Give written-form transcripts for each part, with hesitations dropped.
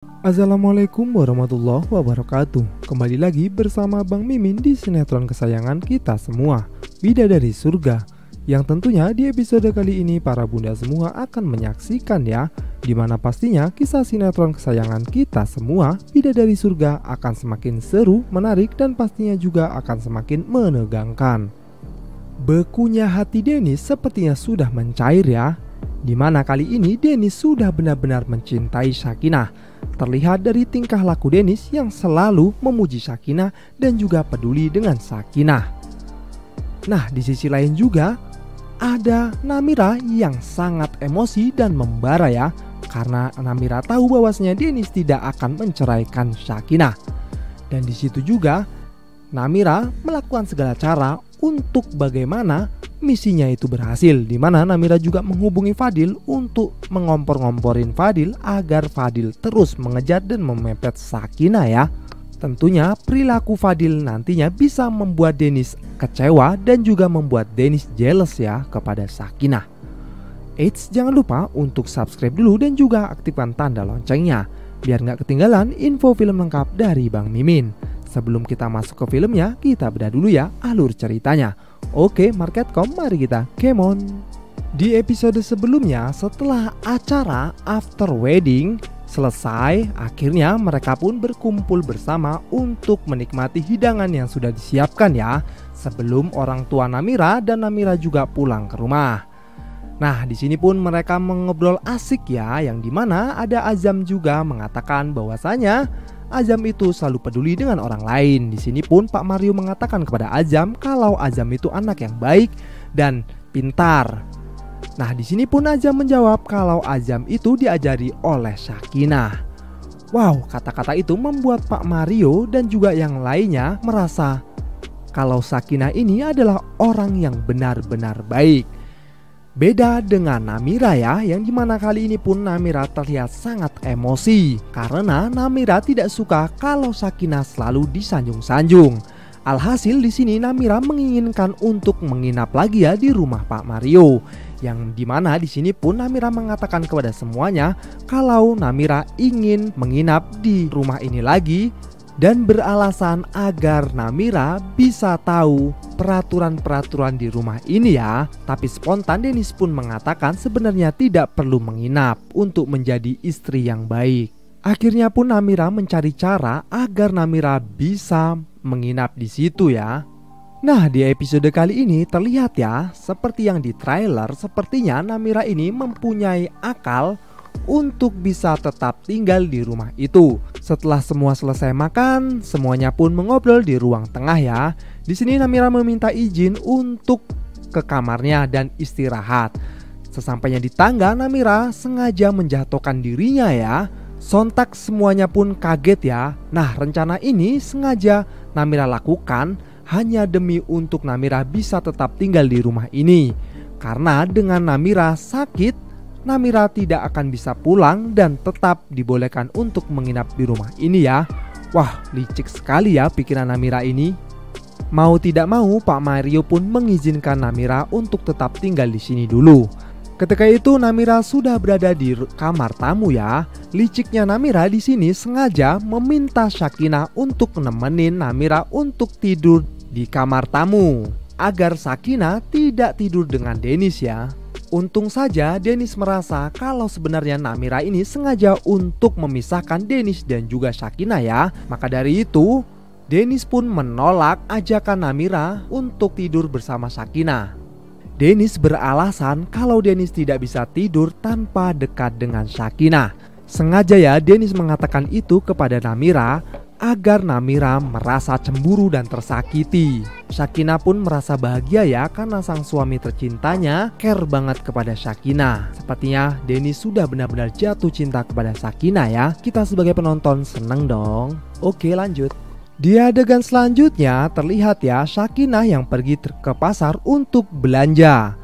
Assalamualaikum warahmatullahi wabarakatuh. Kembali lagi bersama Bang Mimin di sinetron kesayangan kita semua, Bidadari Surga. Yang tentunya di episode kali ini para bunda semua akan menyaksikan ya, dimana pastinya kisah sinetron kesayangan kita semua, Bidadari Surga, akan semakin seru, menarik, dan pastinya juga akan semakin menegangkan. Bekunya hati Dennis sepertinya sudah mencair ya, dimana kali ini Dennis sudah benar-benar mencintai Sakinah. Terlihat dari tingkah laku Dennis yang selalu memuji Sakinah dan juga peduli dengan Sakinah. Nah, di sisi lain juga ada Namira yang sangat emosi dan membara ya, karena Namira tahu bahwasanya Dennis tidak akan menceraikan Sakinah. Dan di situ juga Namira melakukan segala cara untuk bagaimana misinya itu berhasil, di mana Namira juga menghubungi Fadil untuk mengompor-ngomporin Fadil agar Fadil terus mengejar dan memepet Sakinah ya. Tentunya perilaku Fadil nantinya bisa membuat Dennis kecewa dan juga membuat Dennis jealous ya kepada Sakinah. Eits, jangan lupa untuk subscribe dulu dan juga aktifkan tanda loncengnya biar nggak ketinggalan info film lengkap dari Bang Mimin. Sebelum kita masuk ke filmnya, kita bedah dulu ya alur ceritanya. Oke, Marketcom, mari kita game on. Di episode sebelumnya, setelah acara after wedding selesai, akhirnya mereka pun berkumpul bersama untuk menikmati hidangan yang sudah disiapkan ya, sebelum orang tua Namira dan Namira juga pulang ke rumah. Nah, di sini pun mereka mengobrol asik ya, yang dimana ada Azam juga mengatakan bahwasanya Azam itu selalu peduli dengan orang lain. Di sini pun Pak Mario mengatakan kepada Azam kalau Azam itu anak yang baik dan pintar. Nah, di sini pun Azam menjawab kalau Azam itu diajari oleh Sakinah. Wow, kata-kata itu membuat Pak Mario dan juga yang lainnya merasa kalau Sakinah ini adalah orang yang benar-benar baik. Beda dengan Namira ya, yang dimana kali ini pun Namira terlihat sangat emosi karena Namira tidak suka kalau Sakinah selalu disanjung-sanjung. Alhasil di sini Namira menginginkan untuk menginap lagi ya di rumah Pak Mario, yang dimana di sini pun Namira mengatakan kepada semuanya kalau Namira ingin menginap di rumah ini lagi dan beralasan agar Namira bisa tahu peraturan-peraturan di rumah ini ya. Tapi spontan Dennis pun mengatakan sebenarnya tidak perlu menginap untuk menjadi istri yang baik. Akhirnya pun Namira mencari cara agar Namira bisa menginap di situ ya. Nah, di episode kali ini terlihat ya, seperti yang di trailer, sepertinya Namira ini mempunyai akal untuk bisa tetap tinggal di rumah itu. Setelah semua selesai makan, semuanya pun mengobrol di ruang tengah ya. Di sini Namira meminta izin untuk ke kamarnya dan istirahat. Sesampainya di tangga, Namira sengaja menjatuhkan dirinya ya. Sontak semuanya pun kaget ya. Nah, rencana ini sengaja Namira lakukan hanya demi untuk Namira bisa tetap tinggal di rumah ini. Karena dengan Namira sakit, Namira tidak akan bisa pulang dan tetap dibolehkan untuk menginap di rumah ini ya. Wah, licik sekali ya pikiran Namira ini. Mau tidak mau Pak Mario pun mengizinkan Namira untuk tetap tinggal di sini dulu. Ketika itu Namira sudah berada di kamar tamu ya. Liciknya Namira di sini sengaja meminta Sakinah untuk nemenin Namira untuk tidur di kamar tamu agar Sakinah tidak tidur dengan Dennis ya. Untung saja Dennis merasa kalau sebenarnya Namira ini sengaja untuk memisahkan Dennis dan juga Sakinah ya. Maka dari itu Dennis pun menolak ajakan Namira untuk tidur bersama Sakinah. Dennis beralasan kalau Dennis tidak bisa tidur tanpa dekat dengan Sakinah. Sengaja ya Dennis mengatakan itu kepada Namira agar Namira merasa cemburu dan tersakiti. Sakinah pun merasa bahagia ya karena sang suami tercintanya care banget kepada Sakinah. Sepertinya Dennis sudah benar-benar jatuh cinta kepada Sakinah ya. Kita sebagai penonton seneng dong. Oke, lanjut. Di adegan selanjutnya terlihat ya Sakinah yang pergi ke pasar untuk belanja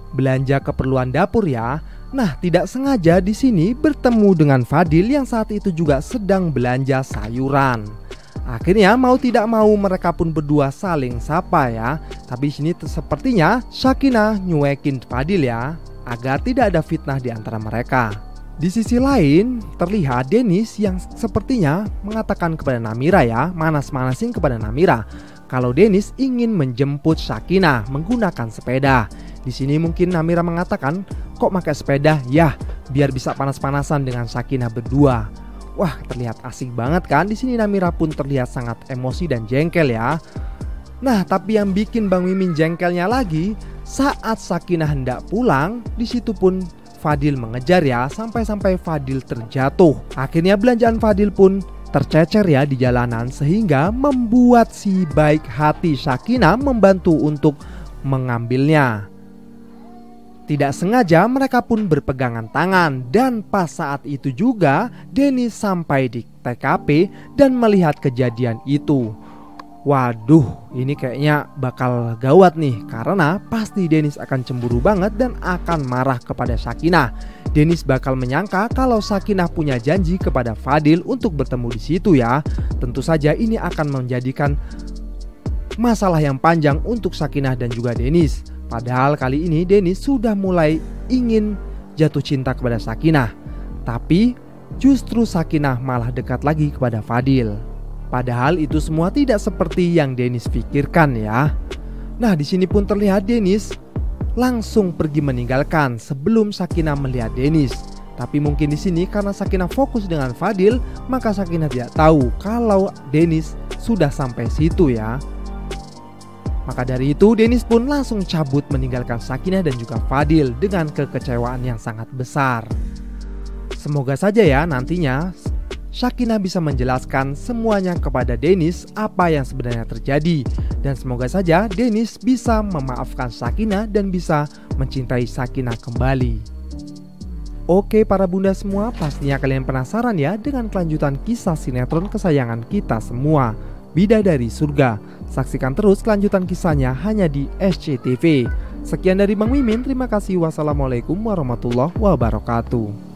keperluan dapur ya. Nah, tidak sengaja di sini bertemu dengan Fadil yang saat itu juga sedang belanja sayuran. Akhirnya mau tidak mau mereka pun berdua saling sapa ya. Tapi sini sepertinya Sakinah nyuekin Fadil ya, agar tidak ada fitnah di antara mereka. Di sisi lain, terlihat Dennis yang sepertinya mengatakan kepada Namira ya, manas-manasin kepada Namira kalau Dennis ingin menjemput Sakinah menggunakan sepeda. Di sini mungkin Namira mengatakan, kok pakai sepeda? Ya, biar bisa panas-panasan dengan Sakinah berdua. Wah, terlihat asik banget kan? Di sini Namira pun terlihat sangat emosi dan jengkel ya. Nah, tapi yang bikin Bang Mimin jengkelnya lagi, saat Sakinah hendak pulang, di situ pun Fadil mengejar ya, sampai-sampai Fadil terjatuh. Akhirnya belanjaan Fadil pun tercecer ya di jalanan, sehingga membuat si baik hati Sakinah membantu untuk mengambilnya. Tidak sengaja mereka pun berpegangan tangan, dan pas saat itu juga Dennis sampai di TKP dan melihat kejadian itu. Waduh, ini kayaknya bakal gawat nih, karena pasti Dennis akan cemburu banget dan akan marah kepada Sakinah. Dennis bakal menyangka kalau Sakinah punya janji kepada Fadil untuk bertemu di situ ya. Tentu saja ini akan menjadikan masalah yang panjang untuk Sakinah dan juga Dennis. Padahal kali ini Dennis sudah mulai ingin jatuh cinta kepada Sakinah, tapi justru Sakinah malah dekat lagi kepada Fadil. Padahal itu semua tidak seperti yang Dennis pikirkan ya. Nah, di sini pun terlihat Dennis langsung pergi meninggalkan sebelum Sakinah melihat Dennis. Tapi mungkin di sini karena Sakinah fokus dengan Fadil, maka Sakinah tidak tahu kalau Dennis sudah sampai situ ya. Maka dari itu Dennis pun langsung cabut meninggalkan Sakinah dan juga Fadil dengan kekecewaan yang sangat besar. Semoga saja ya nantinya Sakinah bisa menjelaskan semuanya kepada Dennis apa yang sebenarnya terjadi. Dan semoga saja Dennis bisa memaafkan Sakinah dan bisa mencintai Sakinah kembali. Oke para bunda semua, pastinya kalian penasaran ya dengan kelanjutan kisah sinetron kesayangan kita semua, Bidadari Surga. Saksikan terus kelanjutan kisahnya hanya di SCTV. Sekian dari Bang Mimin, terima kasih. Wassalamualaikum warahmatullahi wabarakatuh.